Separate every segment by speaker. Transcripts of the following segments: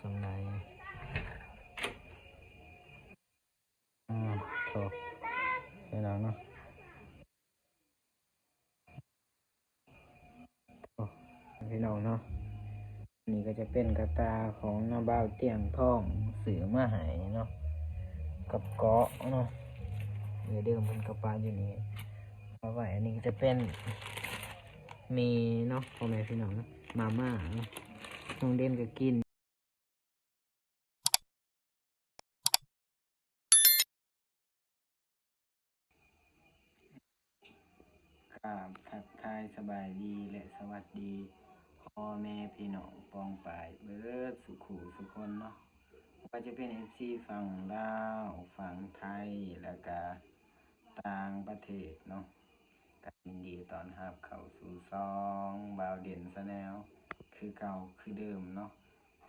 Speaker 1: สำไรโถพี่น้องเนาะโอ้พี่น้องเนาะนี่ก็จะเป็นกระตาของน้าบ่าวเตียงทองสือมาหายเนาะกับเกาะเนาะเดิมเป็นกระปาอยู่นี่เพราะว่าอันนี้จะเป็นมีเนาะพ่อแม่พี่น้องเนาะมาม่าเนาะน้องเด่นก็กินครับทักทายสบายดีและสวัสดีพ่อแม่พี่น้องปองปายเบิดสุขุสุคนเนาะก็จะเป็นFCฝั่งลาวฝั่งไทยแล้วก็ต่างประเทศเนาะก็ยินดีตอนรับเข้าสู่ซองบาวเด่นซะแนวคือเก่าคือเดิมเนาะ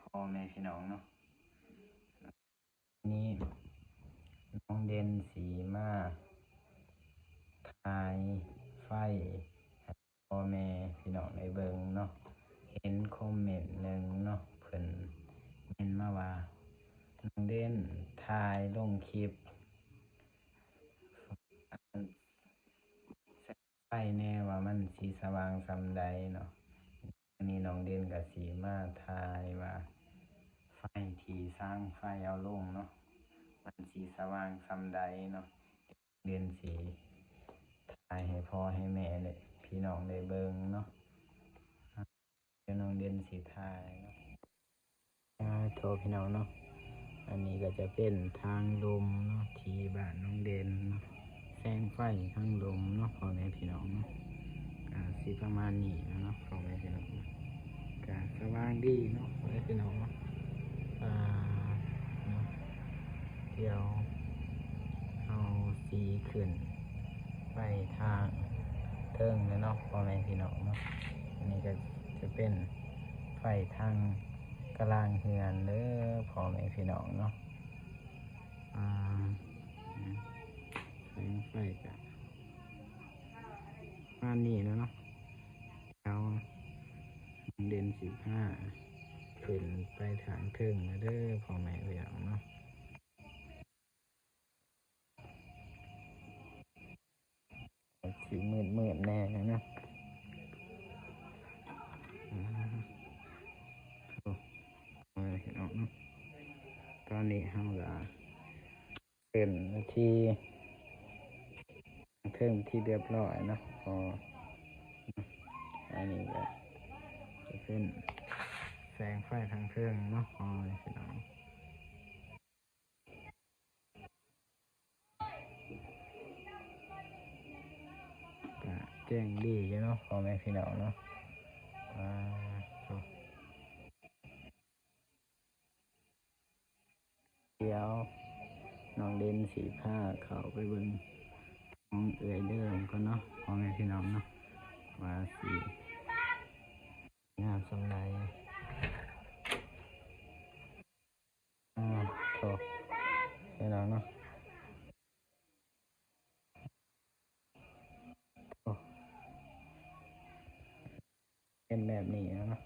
Speaker 1: พ่อแม่พี่น้องเนาะนี่น้องเด่นสีมาทายไฟพ่อแม่พี่น้องในเบิงเนาะเห็นคอมเมนต์หนึ่งเนาะเพิ่นเมนมาว่าน้องเด่นทายลงคลิปไฟแน่ว่ามันสีสว่างสำใดเนาะอันนี้น้องเด่นกับสีมาทายว่าไฟที่สร้างไฟเอาลงเนาะมันสีสว่างสำใดเนาะเด่นสีทายให้พ่อให้แม่เลยพี่น้องได้เบิ่งเนาะเดี๋ยวน้องเด่นสีทายเนาะโทรพี่น้องเนาะอันนี้ก็จะเป็นทางลมเนาะที่บ้านน้องเด่นเนาะแสงไฟทางลมเนาะพ่อแม่พี่น้องเนาะสีประมาณนี้เนาะพ่อแม่พี่น้องก็สว่างดีเนาะพ่อแม่พี่น้องเนาะเนาะเดี๋ยวเอาสีขึ้นไปทางเทิงเลยเนาะพ่อแม่พี่น้องเนาะอันนี้ก็จะเป็นไฟทางกลางเฮือนเด้อพ่อแม่พี่น้องเนาะแสงไฟก็ประมาณนี้แล้วเนาะเอาเด่น15ขึ้นไปทางเทิงเด้อพ่อแม่พี่น้องเนาะสีมืดแน่นะตอนนี้เราก็เป็นที่เครื่องที่เรียบร้อยนะพออันนี้ก็จะเป็นแสงไฟทางเครื่องเนาะพอพี่น้องแจ้งดีอยู่เนาะพอแม่พี่น้องเนาะเดี๋ยวน้องเด่นสีผ้าเขาไปเบิ่งของเอื่อยเดิมก็เนาะพอแม่พี่น้องเนาะว่าสีงามสำไรโถพี่น้องเนาะเป็นแบบนี้เนาะ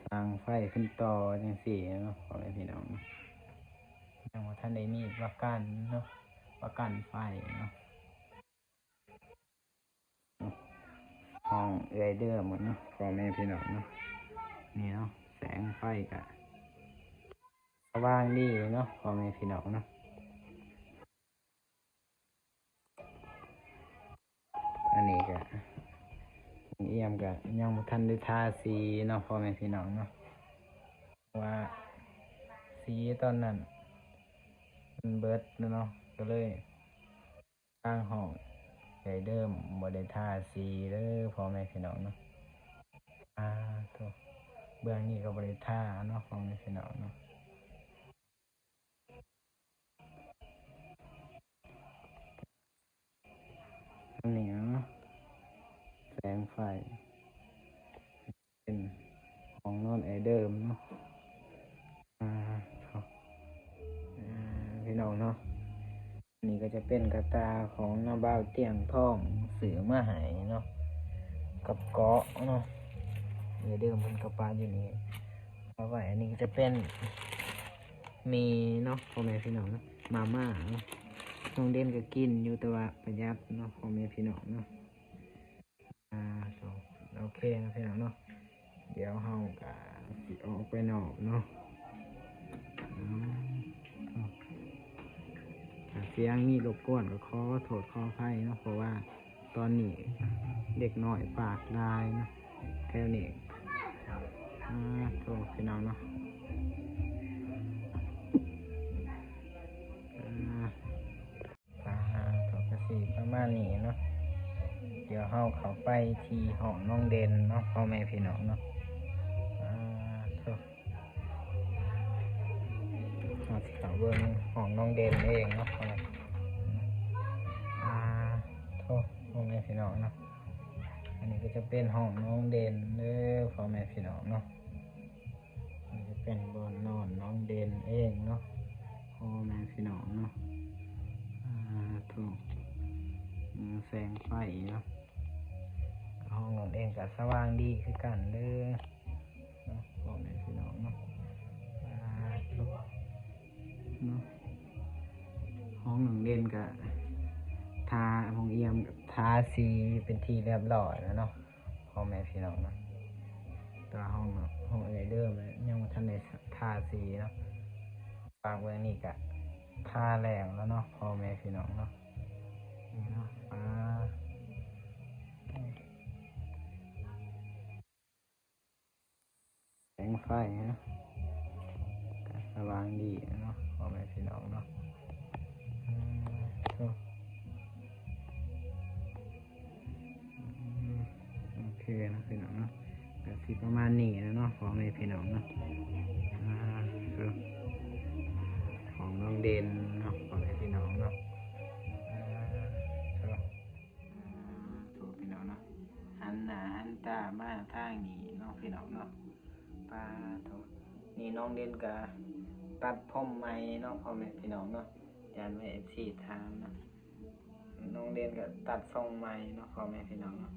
Speaker 1: ทางไฟขึ้นต่อจังสี่เนาะพอแม่พี่น้องยังว่าท่านได้มีประกันเนาะประกันไฟเนาะห้องเอื่อยเดิมหมดเนาะพอแม่พี่น้องเนาะนี่เนาะแสงไฟกะสว่างดีเนาะพอแม่พี่น้องเนาะอันนี้กะเอี่ยมกะยังบ่ทันได้ทาสีเนาะพอแม่พี่น้องเนาะว่าสีตอนนั้นมันเบิดเนาะก็เลยทางห้องใหญ่เดิมบ่ได้ทาสีเด้อพ่อแม่พี่น้องเนาะตัวเบื้องนี้ก็บ่ได้ทาเนาะพ่อแม่พี่น้องเนาะอันนี้เนาะแสงไฟเป็นของนอนไอเดิมเนาะพี่น้องเนาะนี่ก็จะเป็นกระตาของน้าบ่าวเตียงทองสือมาหายเนาะกับเกาะเนาะเดิมเป็นกระปาอยู่นี่ เอาไว้อันนี้จะเป็นมีเนาะพ่อแม่พี่น้องเนาะมาม่าเนาะน้องเด่นก็กินอยู่แต่ว่าประหยัดเนาะพ่อแม่พี่น้องเนาะโอเคนะพี่น้องเนาะเดี๋ยวเฮาก็สิออกไปนอกเนาะเสียงมีรบกวนก็ขอโทษขออภัยเนาะเพราะว่าตอนนี้เด็กน้อยปากลายเนาะแค่นี้โทษพี่น้องเนาะโทษกระสีประมาณนี้เนาะเดี๋ยวเฮาเข้าไปที่ห้องน้องเด่นเนาะพ่อแม่พี่น้องเนาะโทษเอาสิเข้าเบิ่งห้องน้องเด่นเองเนาะพ่อแม่โทษพ่อแม่พี่น้องเนาะอันนี้ก็จะเป็นห้องน้องเด่นเด้อพ่อแม่พี่น้องเนาะนี่จะเป็นบนนอนน้องเด่นเองเนาะพ่อแม่พี่น้องเนาะถูกแสงไฟเนาะห้องนอนเองก็สว่างดีคือกันเด้อพ่อแม่พี่น้องเนาะถูกเนาะห้องน้องเด่นก็ทาห้องเอี่ยมกับทาสีเป็นที่เรียบร้อยแล้วเนาะพ่อแม่พี่น้องเนาะตัวห้องเอ่ยเดิมยังไม่ทันได้ทาสีเนาะฝากไว้นี่กะทาแล้วเนาะพ่อแม่พี่น้องเนาะนี่เนาะแสงไฟเนาะสว่างดีเนาะพ่อแม่พี่น้องเนาะโอเคนะพี่น้องเนาะก็สิประมาณนี้แล้วเนาะพ่อแม่พี่น้องเนาะของน้องเด่นเนาะพ่อแม่พี่น้องเนาะถูกพี่น้องเนาะหันหน้าหันตามาทางนี้เนาะพี่น้องเนาะปลาโถนี่น้องเด่นกะตัดผมใหม่เนาะพ่อแม่พี่น้องเนาะยานไว้FCทางเนาะน้องเด่นก็ตัดทรงใหม่เนาะพ่อแม่พี่น้องเนาะ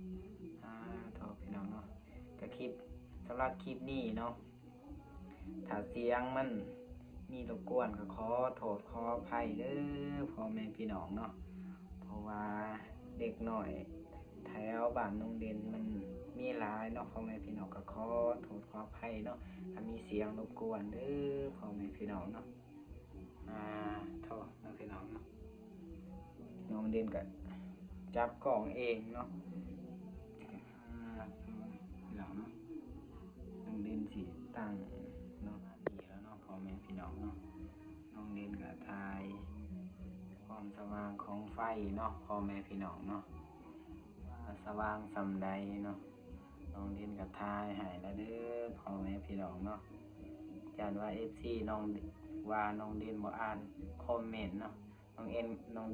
Speaker 1: โถพี่น้องเนาะก็คลิปสำหรับคลิปนี้เนาะถ้าเสียงมันมีรบกวนก็ขอโทษขออภัยเด้อพ่อแม่พี่น้องเนาะเพราะว่าเด็กหน่อยแถวบ้านน้องเด่นมันมีหลายเนาะพ่อแม่พี่น้องก็ขอโทษขออภัยเนาะถ้ามีเสียงรบกวนเด้อพ่อแม่พี่น้องเนาะโทษน้องพี่น้องเนาะน้องเด่นก็จับกล่องเองเนาะพี่น้องเนาะน้องเด่นสิตั้งเนาะดีแล้วเนาะพ่อแม่พี่น้องเนาะน้องเด่นก็ทายความสว่างของไฟเนาะพ่อแม่พี่น้องเนาะสว่างสำใดเนาะน้องเด่นก็ทายให้แล้วเด้อพ่อแม่พี่น้องเนาะจานว่า FC น้องว่าน้องเด่นบ่อ่านคอมเมนต์เนาะน้องเ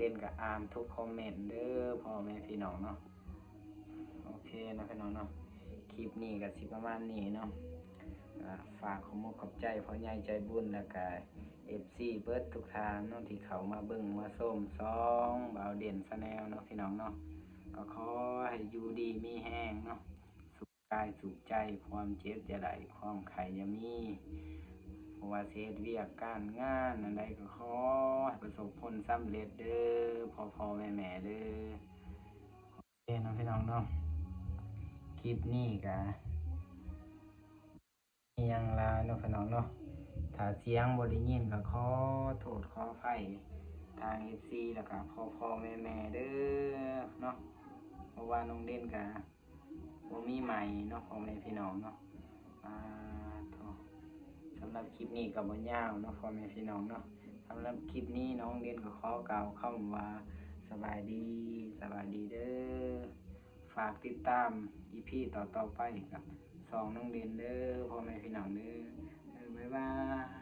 Speaker 1: ด่นก็อ่านทุกคอมเมนต์เด้อพ่อแม่พี่น้องเนาะโอเคนะพี่น้องเนาะคลิปนี้ก็สิประมาณนี้เนาะฝากขอมขอบใจพ่อใหญ่ใจบุญแล้วก็FC เบิดทุกทางเนาะที่เขามาเบิ่งมาส้มบ่าวเด่นแนลเนาะพี่น้องเนาะก็ขอให้อยู่ดีมีแห้งเนาะสุขกายสุขใจความเจ็บอย่าได้ความไข่อย่ามีเพราะว่าเฮ็ดเวียกการงานอันใดก็ขอให้ประสบผลสำเร็จเด้อพ่อแม่เด้อโอเคเนาะพี่น้องเนาะคลิปนี้ก็ยังลาเนาะพี่น้องเนาะถ้าเสียงบ่ได้ยินก็ขอโทษขออภัยทาง FC แล้วก็พ่อแม่เด้อเนาะเพราะว่าน้องเด่นก็บ่มีใหม่เนาะพ่อแม่พี่น้องเนาะสำหรับคลิปนี้ก็บ่ยาวเนาะพ่อแม่พี่น้องเนาะสำหรับคลิปนี้น้องเด่นก็ขอกล่าวคำว่าสบายดีเด้อฝากติดตาม EP ต่อไปกับน้องเด่นเด้อพ่อแม่พี่น้องเด้อบ๊ายบาย